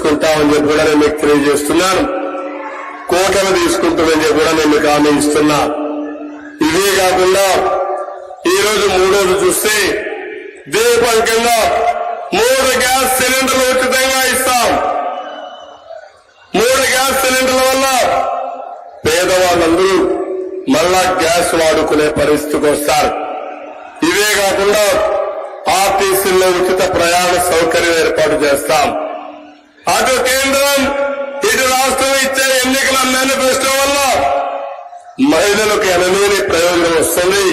తీసుకుంటామని చెప్పి కూడా నేను మీకు తెలియజేస్తున్నాను. కోటలు తీసుకుంటామని చెప్పి కూడా నేను మీకు హామీ ఇస్తున్నా. ఇవే కాకుండా ఈరోజు మూడోది చూస్తే దీపం కింద 3 గ్యాస్ సిలిండర్లు ఉచితంగా ఇస్తాం. 3 గ్యాస్ సిలిండర్ల వల్ల పేదవాళ్ళందరూ మళ్ళా గ్యాస్ వాడుకునే పరిస్థితికి వస్తారు. ఇవే కాకుండా ఆర్టీసీల్లో ఉచిత ప్రయాణ సౌకర్యం ఏర్పాటు చేస్తాం. అటు కేంద్రం ఇటు రాష్ట్రం ఇచ్చే ఎన్నికల మేనిఫెస్టో వల్ల మహిళలకు ఎనలేని ప్రయోజనం వస్తుంది.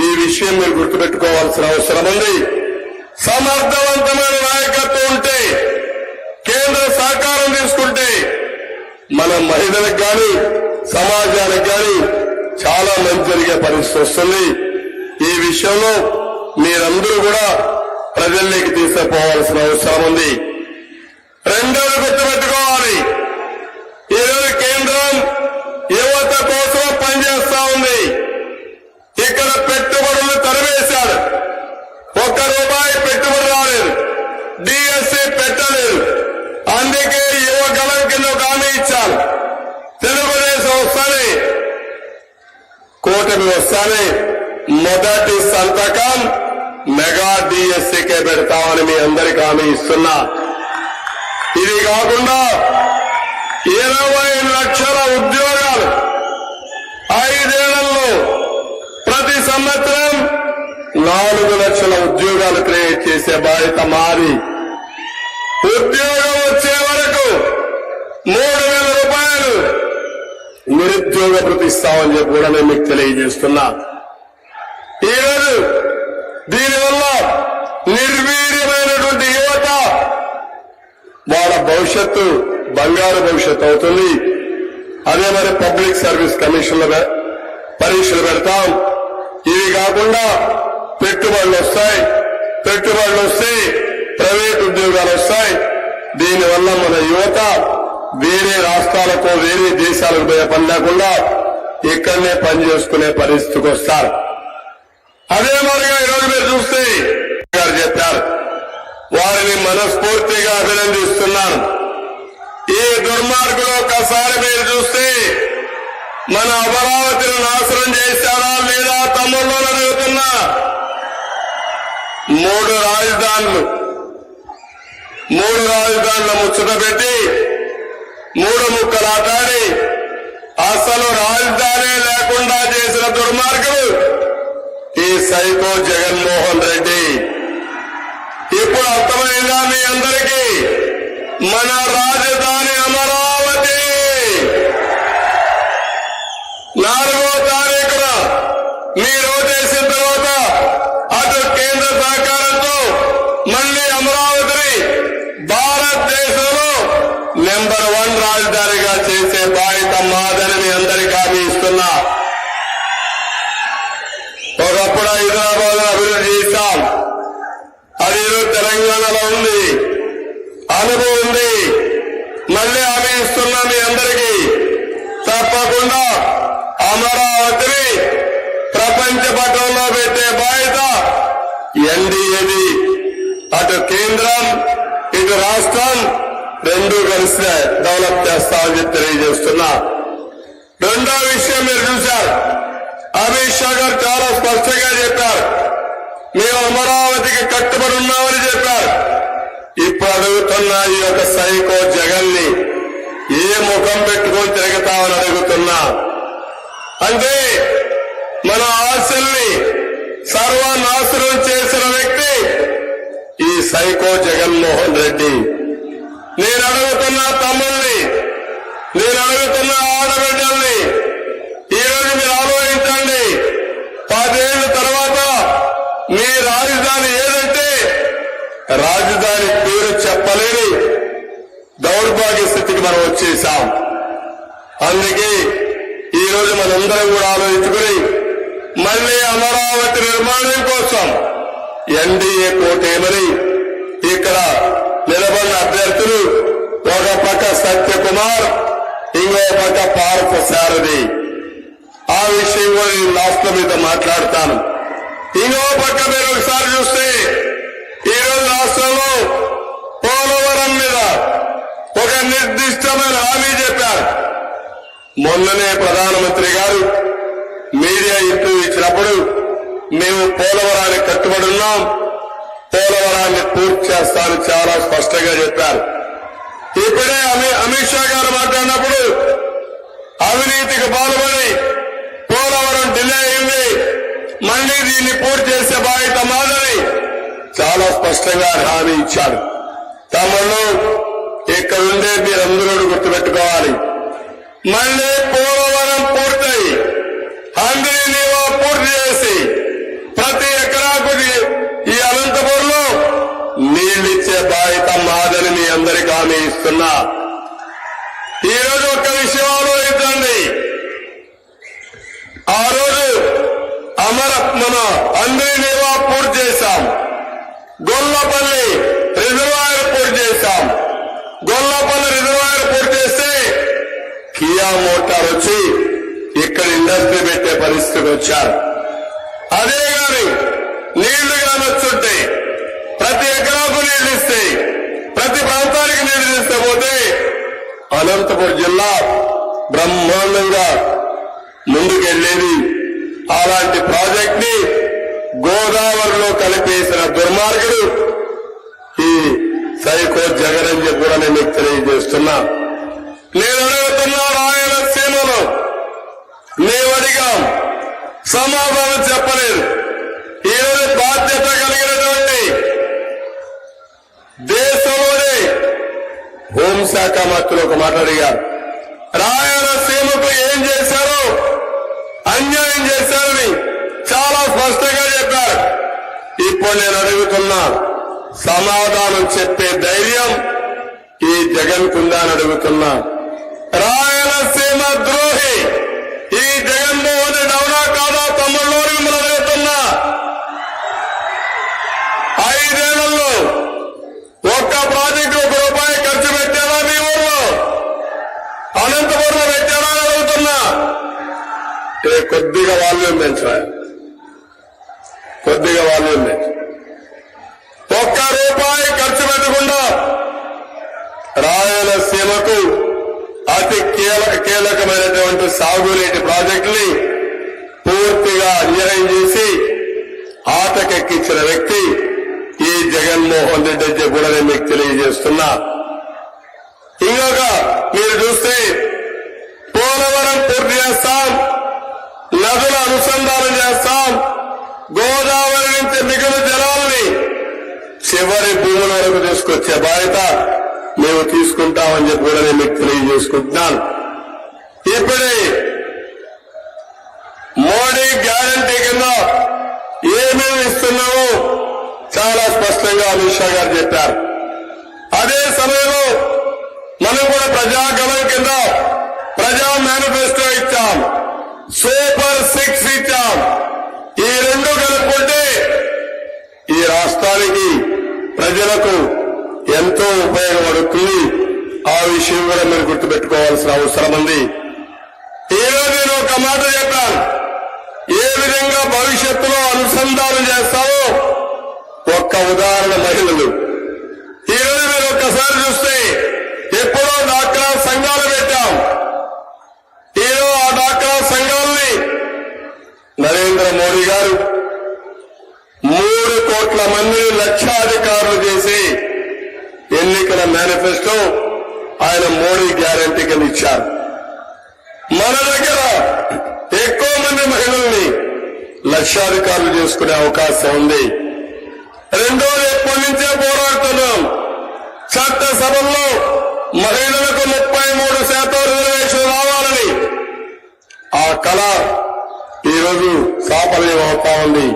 ఈ విషయం మీరు గుర్తుపెట్టుకోవాల్సిన అవసరం ఉంది. సమర్థవంతమైన నాయకత్వం ఉంటే, కేంద్ర సహకారం తీసుకుంటే మన మహిళలకు గాని సమాజానికి గాని చాలా మంచి జరిగే పరిస్థితి వస్తుంది. ఈ విషయంలో మీరందరూ కూడా ప్రజల్లోకి తీసుకుపోవాల్సిన అవసరం ఉంది. రెండోది గుర్తుపెట్టుకోవాలి, ఈరోజు కేంద్రం యువత కోసం పనిచేస్తా ఉంది. ఇక్కడ పెట్టుబడులు తరివేశాడు. ₹1 పెట్టుబడి రాలేదు, డిఎస్సి పెట్టలేదు. అందుకే యువగలం కింద ఒక హామీ ఇచ్చారు. తెలుగుదేశం వస్తానే, కూటమి వస్తానే మొదటి సంతకం మెగా డిఎస్సికే పెడతామని మీ అందరికీ హామీ ఇస్తున్నా. ఇది కాకుండా 20 లక్షల ఉద్యోగాలు 5 ఏళ్లలో ప్రతి సంవత్సరం 4 లక్షల ఉద్యోగాలు క్రియేట్ చేసే బాధ్యత మాది. ఉద్యోగం వచ్చే వరకు 3,000 రూపాయలు నిరుద్యోగ భృతి ఇస్తామని చెప్పి కూడా నేను మీకు తెలియజేస్తున్నా. ఈరోజు దీనివల్ల నిర్వీర్యమైనటువంటి యువత వాళ్ళ భవిష్యత్తు బంగారు భవిష్యత్తు అవుతుంది. అదే మరి పబ్లిక్ సర్వీస్ కమిషన్ల పరీక్షలు పెడతాం. ఇవి కాకుండా పెట్టుబడులు వస్తాయి. పెట్టుబడులు వస్తే ప్రైవేట్ ఉద్యోగాలు వస్తాయి. దీనివల్ల మన యువత వేరే రాష్ట్రాలకు వేరే దేశాలకు పోయే పని లేకుండా ఇక్కడనే పని చేసుకునే పరిస్థితికి వస్తారు. అదే మరిగా ఈరోజు మీరు చూస్తే గారు చెప్పారు, వారిని మనస్ఫూర్తిగా అభినందిస్తున్నాను. ఈ దుర్మార్గులు ఒక్కసారి మీరు చూస్తే మన అమరావతిని నాశనం చేశారా లేదా తమ్ముళ్ళు అడుగుతున్నా. 3 రాజధానులు ముచ్చట పెట్టి 3 ముక్కలు ఆటాడి అసలు రాజధాని లేకుండా చేసిన దుర్మార్గులు ఈ సైకో జగన్మోహన్ రెడ్డి. ఇప్పుడు అర్థమైందా మీ అందరికీ? మన రాజధాని అమరావతి 4వ తారీఖున మీరు ఓటేసిన తర్వాత అటు కేంద్ర సహకారంతో మళ్లీ అమరావతిని భారతదేశంలో నెంబర్ 1 రాజధానిగా చేసే బాధ్యత మాదని మీ అందరికీ హామీ ఇస్తున్నా. ఒకప్పుడు హైదరాబాద్ అభివృద్ధి చేశాం. అది తెలంగాణలో ఉంది, అనుభవం ఉంది. మళ్లీ హామీ ఇస్తున్నా మీ అందరికీ, తప్పకుండా అమరావతిని ప్రపంచ పటంలో పెట్టే బాధ్యత ఎన్డీఏది. అటు కేంద్రం ఇటు రాష్ట్రం 2 కలిసి డెవలప్ చేస్తామని తెలియజేస్తున్నా. రెండో విషయం మీరు చూశారు, అమిత్ షా గారు చాలా స్పష్టంగా చెప్పారు, మేము అమరావతికి కట్టుబడి ఉన్నామని చెప్పారు. ఇప్పుడు అడుగుతున్న ఈ యొక్క సైకో జగన్ ని ఏ ముఖం పెట్టుకొని తిరుగుతామని అడుగుతున్నా. అంటే మన ఆశల్ని సర్వనాశనం చేసిన వ్యక్తి ఈ సైకో జగన్మోహన్ రెడ్డి. నేను అడుగుతున్న తమ్ముల్ని, నేను అడుగుతున్న ఆడబిడ్డల్ని, ఈరోజు మీరు ఆలోచించండి. 10 ఏళ్ల తర్వాత మీ రాజధాని ఏదంటే రాజధాని పేరు చెప్పలేని దౌర్భాగ్య స్థితికి మనం వచ్చేసాం. అందుకే ఈరోజు మనందరం కూడా ఆలోచించుకుని మళ్లీ అమరావతి నిర్మాణం కోసం ఎన్డీఏ కోటేమని ఇక్కడ నిలబడిన అభ్యర్థులు ఒక పక్క సత్యకుమార్, ఇంకో పక్క పార్థ సారథి. ఆ విషయం కూడా నేను లాస్ట్ మీద మాట్లాడతాను. ఇంకో పక్క మీరు ఒకసారి చూస్తే ఈరోజు రాష్ట్రంలో పోలవరం మీద ఒక నిర్దిష్టమైన హామీ చెప్పారు. మొన్ననే ప్రధానమంత్రి గారు మీడియా ఇంటర్వ్యూ ఇచ్చినప్పుడు మేము పోలవరాన్ని కట్టుబడి ఉన్నాం, పోలవరాన్ని పూర్తి చేస్తానని చాలా స్పష్టంగా చెప్పారు. ఇప్పుడే అమిత్ షా గారు మాట్లాడినప్పుడు అవినీతికి పాల్పడి పోలవరం డిలే అయింది, మళ్లీ దీన్ని పూర్తి చేసే బాధ్యత మాదని చాలా స్పష్టంగా హామీ ఇచ్చారు. తమను ఇక్కడుండే మీరందరూ గుర్తుపెట్టుకోవాలి, మళ్లీ పోలవరం పూర్తయి అందరినీ పూర్తి చేసి ప్రతి ఎకరాకు ఈ అనంతపురంలో నీళ్లిచ్చే బాధ్యత మాదని మీ అందరికీ హామీ ఇస్తున్నా. ఈ రోజు ఒక్క విషయం ఆలోచించండి. ఆ రోజు మన అందరినీ పూర్తి చేశాం, గొల్లపల్లి రిజర్వాయర్ పూర్తి చేశాం. గొల్లపల్లి రిజర్వాయర్ పూర్తి చేస్తే కియా మోటార్ వచ్చి ఇక్కడ ఇండస్ట్రీ పెట్టే పరిస్థితికి వచ్చారు. అదే గాని నీళ్లు కానొచ్చుంటే ప్రతి ఎకరాకు నీళ్లు ఇస్తే, ప్రతి ప్రాంతానికి నీళ్లు ఇస్తే పోతే అనంతపురం జిల్లా బ్రహ్మాండంగా ముందుకెళ్లేది. అలాంటి ప్రాజెక్ట్ ని గోదావరిలో కలిపేసిన దుర్మార్గుడు ఈ సైకో జగన్ అని చెప్పి కూడా నేను మీకు తెలియజేస్తున్నా. నేను అడుగుతున్నా, రాయలసీమలో మేము అడిగాం, సమాధానం చెప్పలేదు. ఈరోజు బాధ్యత కలిగినటువంటి దేశంలోనే హోంశాఖ మంత్రులు ఒక మాట అడిగారు, రాయలసీమకు ఏం చేశారో, అన్యాయం చేశారని చాలా స్పష్టంగా చెప్పారు. ఇప్పుడు నేను అడుగుతున్నా, సమాధానం చెప్పే ధైర్యం ఈ జగన్ కుందా అని అడుగుతున్నా. రాయలసీమ ద్రోహి ఈ జగన్మోహన్ రెడ్డి అవునా కాదా తమ్ముళ్ళు మిమ్మల్ని అడుగుతున్నా. 5 ఏళ్లలో ఒక్క ప్రాజెక్టు ₹1 ఖర్చు పెట్టారా మీ ఊళ్ళో? అనంతపురంలో పెట్టారా అని అడుగుతున్నా. కొద్దిగా వాల్యూమ్ పెంచాలి, కొద్దిగా వాల్యూమ్ పెంచు. ₹1 ఖర్చు పెట్టకుండా రాయలసీమకు అతి కీలకమైనటువంటి సాగునీటి ప్రాజెక్టుని పూర్తిగా అన్యాయం చేసి ఆటకెక్కించిన వ్యక్తి ఈ జగన్మోహన్ రెడ్డి అని కూడా నేను మీకు తెలియజేస్తున్నా. ఇంకొక మీరు చూస్తే పోలవరం పూర్తి చేస్తాం, నదుల అనుసంధానం చేస్తాం, గోదావరి నుంచి మిగులు జలాలని చివరి భూముల వరకు తీసుకొచ్చే బాధ్యత మేము తీసుకుంటామని చెప్పి కూడా నేను మీకు తెలియజేసుకుంటున్నాను. ఇప్పుడే మోడీ గ్యారంటీ కింద ఏమేమి ఇస్తున్నామో చాలా స్పష్టంగా అమిత్ షా గారు చెప్పారు. అదే సమయంలో మనం కూడా ప్రజాగమం కింద ప్రజా మేనిఫెస్టో ఇచ్చాం, సూపర్ 6 ఇచ్చాం. ఈ రెండు కలుపుకుంటే ఈ రాష్ట్రానికి ప్రజలకు ఎంతో ఉపయోగపడుతుంది. ఆ విషయం కూడా మీరు గుర్తుపెట్టుకోవాల్సిన అవసరం ఉంది. ఈరోజు నేను ఒక మాట చెప్పాను, ఏ విధంగా భవిష్యత్తులో అనుసంధానం చేస్తామో ఒక్క ఉదాహరణ మహిళలు. ఈరోజు మీరు ఒక్కసారి చూస్తే ఎప్పుడో డాక్రా సంఘాలు పెట్టాం. ఈరోజు ఆ డాక్రా సంఘాలని నరేంద్ర మోడీ గారు 3 కోట్ల మందిని లక్షాధికారులు చేసి ఎన్నికల మేనిఫెస్టో ఆయన మోడీ గ్యారంటీ కింద ఇచ్చారు. మన దగ్గర ఎక్కువ మంది మహిళల్ని లక్షాధికారులు చేసుకునే అవకాశం ఉంది. రెండోది ఎప్పటి నుంచే పోరాడుతున్నాం, చట్టసభల్లో మహిళలకు 33% రిజర్వేషన్ రావాలని. ఆ కళ ఈరోజు సాఫల్యం అవుతా ఉంది.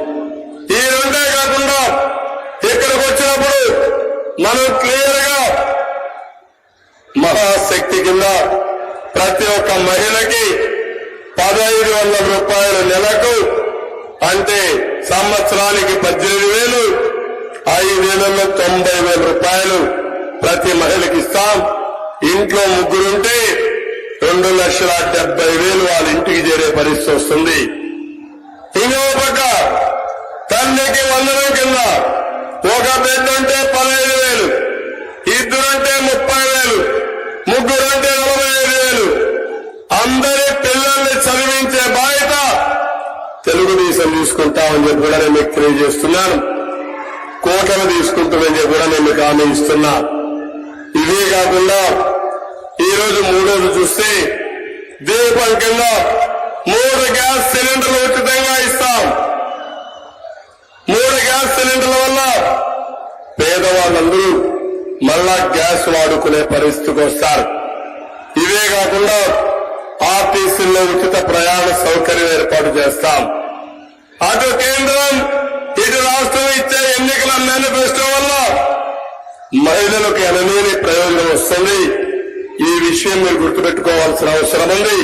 ఈ రెండే కాకుండా ఇక్కడికి వచ్చినప్పుడు మనం క్లియర్ గా మహాశక్తి కింద ప్రతి ఒక్క మహిళకి ₹1,500 నెలకు, అంటే సంవత్సరానికి 18,000, 5 ఏళ్లలో ₹90,000 ప్రతి మహిళకి ఇస్తాం. ఇంట్లో ముగ్గురుంటే 2,70,000 వాళ్ళ ఇంటికి చేరే పరిస్థితి వస్తుంది. ఇంకో పక్క తల్లికి వందనం కింద ఒక బిడ్డ ఉంటే 15,000, ఇద్దరుంటే 30,000, ఇస్తామని చెప్పి కూడా నేను మీకు తెలియజేస్తున్నాను. కోటలు తీసుకుంటామని చెప్పి కూడా నేను మీకు హామీ ఇస్తున్నా. ఇవే కాకుండా ఈరోజు మూడోది చూస్తే దీపం కింద 3 గ్యాస్ సిలిండర్లు ఉచితంగా ఇస్తాం. 3 గ్యాస్ సిలిండర్ల వల్ల పేదవాళ్ళందరూ మళ్ళా గ్యాస్ వాడుకునే పరిస్థితికి వస్తారు. ఇవే కాకుండా ఆర్టీసీల్లో ఉచిత ప్రయాణ సౌకర్యం ఏర్పాటు చేస్తాం. అటు కేంద్రం ఇటు రాష్ట్రం ఇచ్చే ఎన్నికల మేనిఫెస్టో వల్ల మహిళలకు ఎనలేని ప్రయోజనం వస్తుంది. ఈ విషయం మీరు గుర్తుపెట్టుకోవాల్సిన అవసరం ఉంది.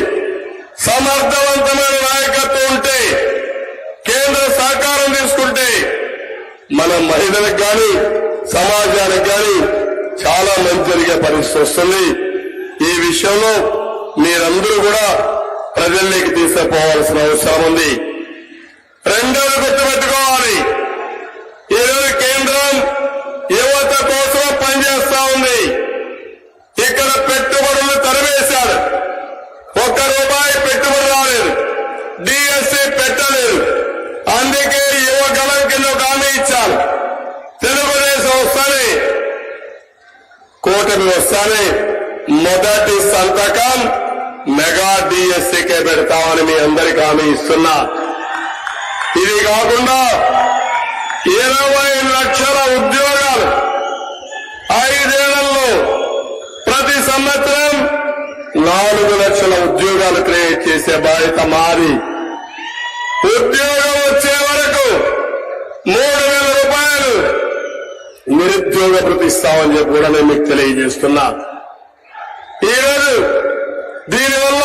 సమర్థవంతమైన నాయకత్వం ఉంటే, కేంద్ర సహకారం తీసుకుంటే మన మహిళలకు గాని సమాజానికి గాని చాలా మంచి జరిగే పరిస్థితి వస్తుంది. ఈ విషయంలో మీరందరూ కూడా ప్రజల్లోకి తీసుకుపోవాల్సిన అవసరం ఉంది. రెండోది గుర్తుపెట్టుకోవాలి, ఈరోజు కేంద్రం యువత కోసం పనిచేస్తా ఉంది. ఇక్కడ పెట్టుబడులు తరివేశారు. ₹1 పెట్టుబడి రాలేదు, డిఎస్సి పెట్టలేదు. అందుకే యువగలం కింద ఒక హామీ ఇచ్చారు. తెలుగుదేశం వస్తానే, కూటమి వస్తానే మొదటి సంతకం మెగా డిఎస్సికే పెడతామని మీ అందరికీ హామీ ఇస్తున్నా. ఇది కాకుండా 20 లక్షల ఉద్యోగాలు 5 ఏళ్లలో ప్రతి సంవత్సరం 4 లక్షల ఉద్యోగాలు క్రియేట్ చేసే బాధ్యత మాది. ఉద్యోగం వచ్చే వరకు ₹3,000 నిరుద్యోగ భృతి ఇస్తామని చెప్పి కూడా నేను మీకు తెలియజేస్తున్నా. ఈరోజు దీనివల్ల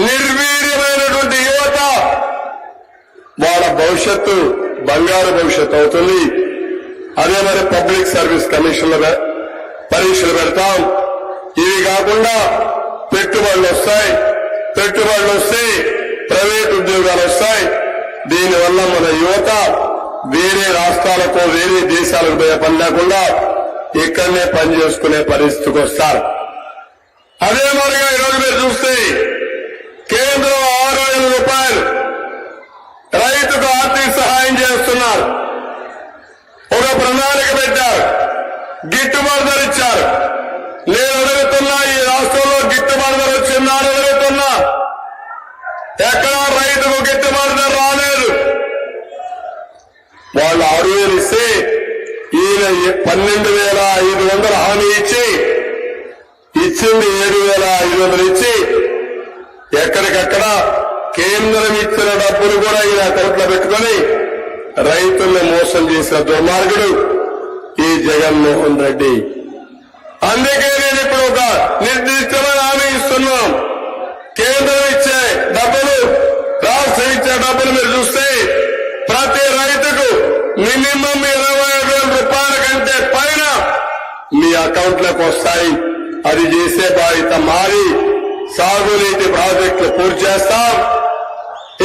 నిర్వీర్యమైనటువంటి యువత వాళ్ళ భవిష్యత్తు బంగారు భవిష్యత్తు అవుతుంది. అదే మరి పబ్లిక్ సర్వీస్ కమిషన్ల పరీక్షలు పెడతాం. ఇవి కాకుండా పెట్టుబడులు వస్తాయి. పెట్టుబడులు వస్తే ప్రైవేట్ ఉద్యోగాలు వస్తాయి. దీనివల్ల మన యువత వేరే రాష్ట్రాలకు వేరే దేశాలకు పోయే పని లేకుండా ఇక్కడనే పని చేసుకునే పరిస్థితికి వస్తారు. అదే మరిగా ఈరోజు మీరు చూస్తే కేంద్రం ₹6,000 రైతుకు ఆర్థిక సహాయం చేస్తున్నారు. ఒక ప్రణాళిక పెట్టారు, గిట్టుబాటు ధర ఇచ్చారు. నేను అడుగుతున్నా, ఈ రాష్ట్రంలో గిట్టుబాటు ధర వచ్చిందా అని అడుగుతున్నా. ఎక్కడా రైతుకు గిట్టుబాటు ధర రాలేదు. వాళ్ళు 6,000 ఇస్తే ఈయన 12,500 హామీ ఇచ్చి ఇచ్చింది 7,500 ఇచ్చి ఎక్కడికక్కడ కేంద్రం ఇచ్చిన డబ్బులు కూడా ఈయన అకౌంట్లో పెట్టుకుని రైతుల్ని మోసం చేసిన దుర్మార్గుడు ఈ జగన్మోహన్ రెడ్డి. అందుకే నేను ఇప్పుడు ఒక నిర్దిష్టమైన హామీ ఇస్తున్నాం. కేంద్రం ఇచ్చే డబ్బులు, రాష్ట్రం ఇచ్చే డబ్బులు మీరు చూస్తే ప్రతి రైతుకు మినిమం ₹20,000 కంటే పైన మీ అకౌంట్లోకి వస్తాయి. అది చేసే బాధ్యత మారి సాగునీటి ప్రాజెక్టులు పూర్తి చేస్తాం.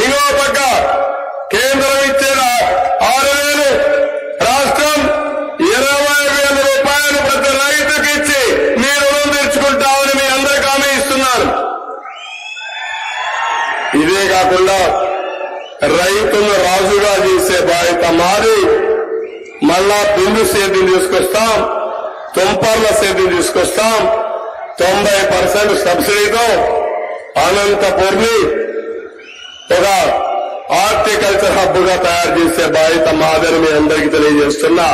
ఇంకో పక్క కేంద్రం ఇచ్చే 6,000, రాష్ట్రం ₹20,000 ప్రతి రైతుకి ఇచ్చి మీ రుణం తీర్చుకుంటామని మీ అందరికీ హామీ ఇస్తున్నారు. ఇదే కాకుండా రైతులను రాజుగా చేసే బాధ్యత మారి మళ్ళా బిందు సేద్యం తీసుకొస్తాం, తుంపర్ల సేద్యం తీసుకొస్తాం. 90% సబ్సిడీతో అనంతపూర్ని ఒక హార్టికల్చర్ హబ్ గా తయారు చేసే బాధ్యత మాదని మీ అందరికీ తెలియజేస్తున్నా.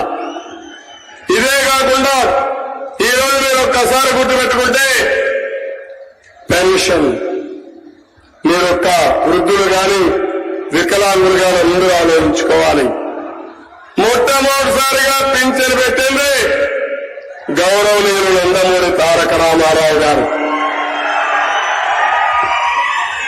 ఇదే కాకుండా ఈరోజు మీరు ఒక్కసారి గుర్తుపెట్టుకుంటే పెన్షన్ మీరు ఒక్క వృద్ధులు గాని వికలాంగులు గాని అందరూ ఆలోచించుకోవాలి. మొట్టమొదటిసారిగా పింఛను పెట్టింది గౌరవనీయులు నందమూరి తారక రామారావు గారు.